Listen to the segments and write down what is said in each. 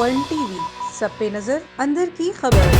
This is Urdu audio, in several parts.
ون ٹی وی، سب پہ نظر، اندر کی خبر۔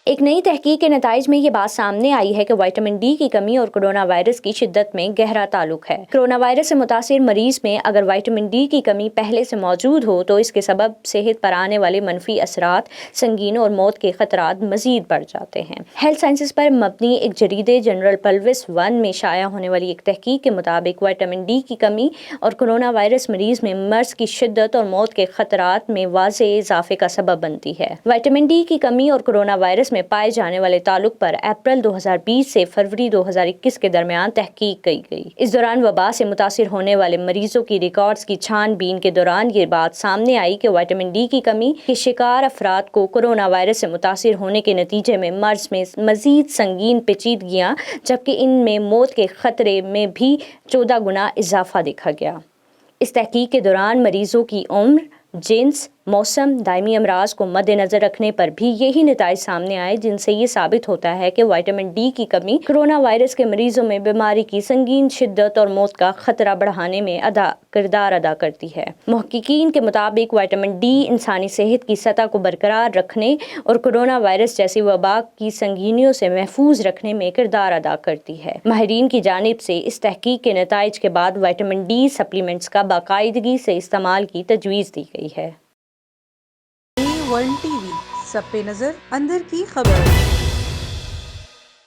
ایک نئی تحقیق کے نتائج میں یہ بات سامنے آئی ہے کہ وٹامن ڈی کی کمی اور کرونا وائرس کی شدت میں گہرا تعلق ہے۔ کرونا وائرس سے متاثر مریض میں اگر وٹامن ڈی کی کمی پہلے سے موجود ہو تو اس کے سبب صحت پر آنے والے منفی اثرات، سنگین اور موت کے خطرات مزید بڑھ جاتے ہیں۔ ہیلتھ سائنسز پر مبنی ایک جریدے جنرل پلوس ون میں شائع ہونے والی ایک تحقیق کے مطابق وٹامن ڈی کی کمی اور کرونا وائرس مریض میں مرض کی شدت اور موت کے خطرات میں واضح اضافے کا سبب بنتی ہے۔ وٹامن ڈی کی کمی اور کرونا وائرس میں پائے جانے والے تعلق پر اپریل 2020 سے فروری 2021 کے درمیان تحقیق کی گئی۔ اس دوران وبا سے متاثر ہونے والے مریضوں کی ریکارڈز کی چھان بین کے دوران یہ بات سامنے آئی کہ وٹامن ڈی کی کمی کے شکار افراد کو کرونا وائرس سے متاثر ہونے کے نتیجے میں مرض میں مزید سنگین پیچیدگیاں، جبکہ ان میں موت کے خطرے میں بھی 14 گنا اضافہ دیکھا گیا۔ اس تحقیق کے دوران مریضوں کی عمر، جنس، موسم، دائمی امراض کو مد نظر رکھنے پر بھی یہی نتائج سامنے آئے، جن سے یہ ثابت ہوتا ہے کہ وٹامن ڈی کی کمی کرونا وائرس کے مریضوں میں بیماری کی سنگین شدت اور موت کا خطرہ بڑھانے میں کردار ادا کرتی ہے۔ محققین کے مطابق وٹامن ڈی انسانی صحت کی سطح کو برقرار رکھنے اور کرونا وائرس جیسی وبا کی سنگینیوں سے محفوظ رکھنے میں کردار ادا کرتی ہے۔ ماہرین کی جانب سے اس تحقیق کے نتائج کے بعد وٹامن ڈی سپلیمنٹس کا باقاعدگی سے استعمال کی تجویز دی گئی ہے۔ ون ٹی وی، سب پہ نظر، اندر کی خبر۔